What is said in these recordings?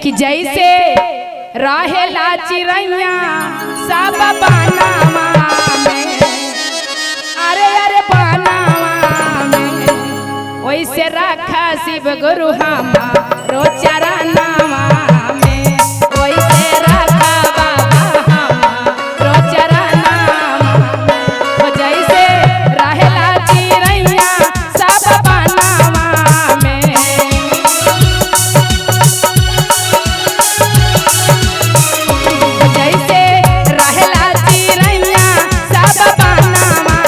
कि जैसे रहेला चिड़ैया सब बनावा में, अरे अरे बनावा में, वैसे रखा शिव गुरु हमारो चरनावा में, वैसे रखा बाबा हमारो चरनावा में। जैसे रहेला चिड़ैया सब बनावा में, जैसे रहेला चिड़ैया सब बनावा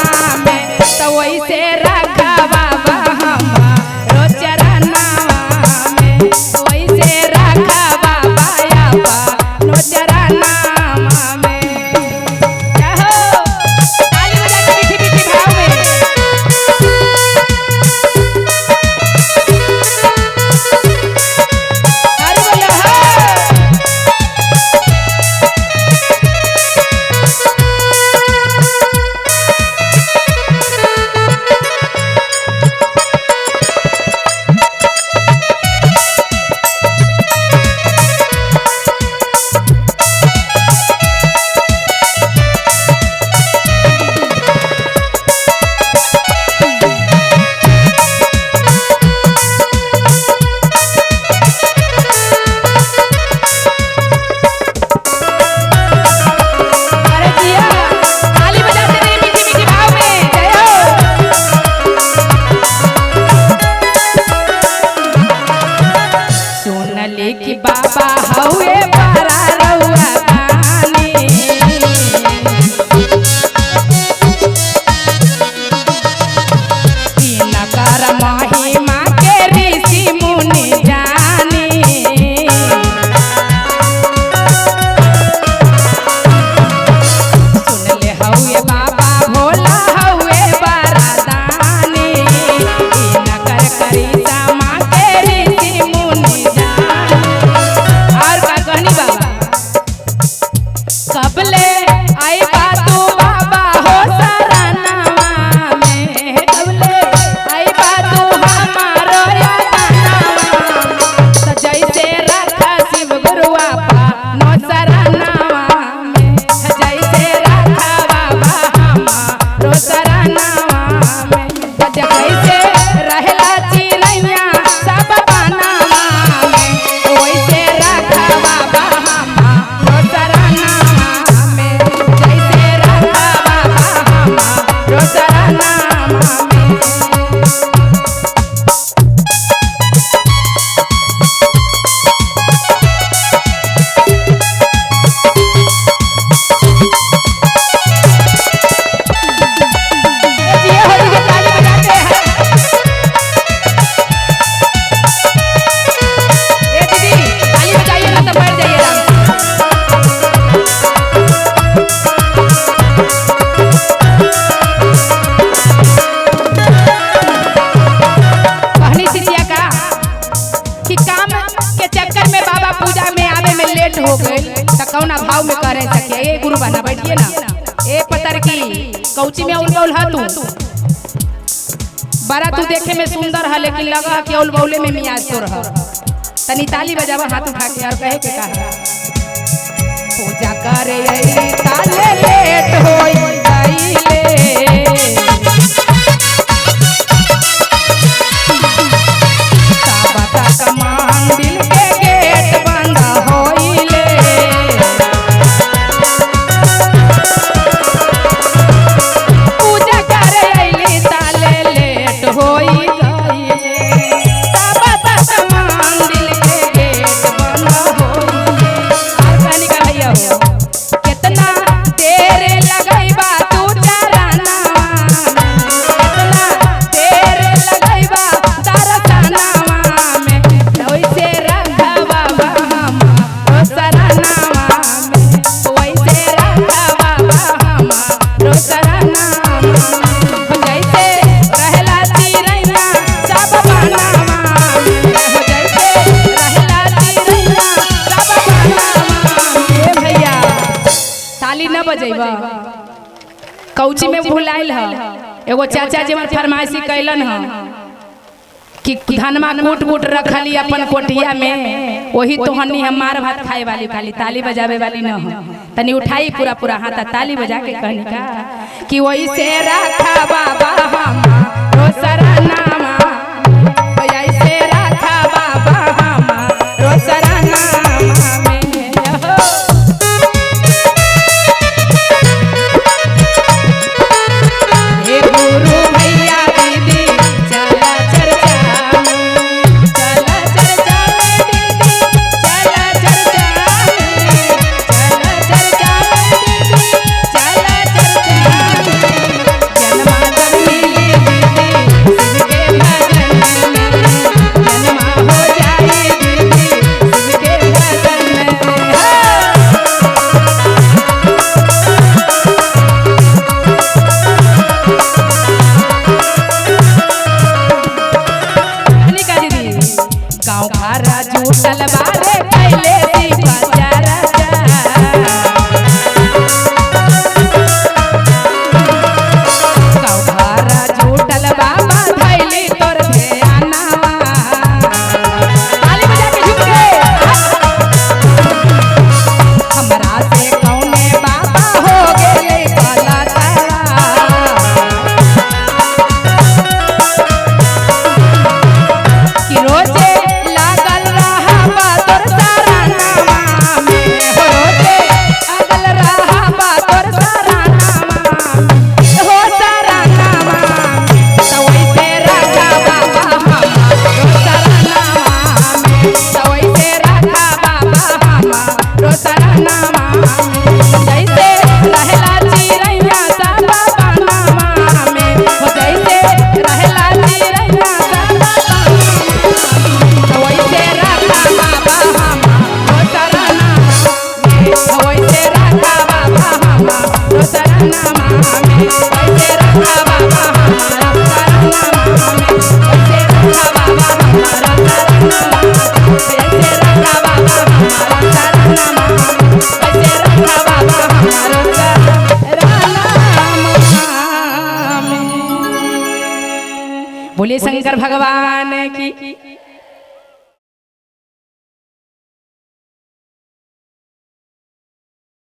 में, तो वैसे रखा बाबा हमारो चरनावा में, वैसे रखा बाबा अपनो चरनावा में। कहो ताली बजा के मीठी मीठी भाव में। अरे बोलो हो। अरे जिया ताली बजाते रहिए मीठी मीठी भाव में। जय हो। सुनले कि बाबा हउए बड़ा रउआ दानी, तीन कर महिमा के ऋषि मुनि जानी, सुनले हउए बाबा भोला हउए बरदानी, तीन कर करिश्मा माँ के ऋषि मुनि जानी। और का कहनी बाबा कबले आई बातू बाबा हो सरनावा में, कबले आई बातू हमारो यादनावा, तो जैसे रखा शिव गुरु अपनो सरनावा में, जैसे रखा बाबा हमारो सरनावा में। जैसे रहेला चिड़ैया सब बनावा में, वैसे रखा बाबा हमारो सरनावा में, जैसे रखा बाबा हमारो सरनावा में। जिया होली के ताली बजाते हैं। ए दीदी ताली बजाइए ना तो बैठ जाइए आराम से। कहनी सिटिया का कि काम के चक्कर में बाबा पूजा में आवे में लेट हो गए, तो कौना भाव में करे सके। ए गुरु बना बैठिए ना। ए पतर की कौची में उल बौल तू बड़ा तू देखे में सुंदर है, लेकिन लगा कि उल बौले में मियाज तो रह। तनी ताली बजावा हाथ उठा के और कहे के कहा पूजा करे ताले लेट होई गईले, साबता का मंदिर के गेट बंद होइले, पूजा करे अइली ताले लेट होई गईले, साबता का मंदिर के गेट बंद होइले। और कहनी का भैया हो कितना देर लगइबा तू चरनावा में, कितना देर लगइबा दर्शनावा में, वैसे रखा बाबा हमारो सरनावा में, वैसे रखा बाबा हमारो सरनावा में। जैसे रहेला चिड़ैया सब बनावा में, जैसे रहेला चिड़ैया सब बनावा में। भैया ताली न बजेबा कौची में भुलाइल ह। एगो चाचा जी फरमाइशी कैलन ह कि धनमा कूट कूट रखली अपन कोटिया में, वही तो हनी हमार भात खाए वाली खाली ताली बजावे वाली न हो। तनी उठाई पूरा पूरा हाथ ताली बजा के कहनी का कि वही से रखा बाबा हमारो सरनामा, वही से रखा बाबा हमारो सरनामा में। हे गुरु भैया दीदी चला चर्चा में, चला चर्चा में दीदी चला चर्चा में, चला चर्चा में दीदी चला चर्चा में। जन्मादन मिली दीदी शिव के भजन में, जन्मा हो जाए दीदी शिव के भजन में। गाँव खारा जुटल बारे कैले दीपा चारा गाँव खारा जुटल बाबा धैली तोर ध्यानवा। ताली बजा के झुक गए। हमरा से कौने बाबा हो गेले कलाकारा, कि रोजे लागल रहा तोर सरनामा में, हो रोजे लागल रहा तोर सरनामा हो सरनामा। तो वैसे रखा बाबा हमारो सरनामा में, तो वैसे रखा बाबा हमारो सरनामा में। जैसे रहला चिरैया सब बनामा में, हो जैसे रहला चिरैया सब बनामा में, तो वैसे रखा बाबा हमारो सरनामा में, तो वैसे रखा बाबा हमारो सरनामा में, वैसे रखा बाबा हमारो सरनामा में, वैसे रखा बाबा हमारो सरनामा में, वैसे रखा बाबा हमारो सरनामा में, वैसे रखा बाबा हमारो सरनामा में। बोले शंकर भगवान की।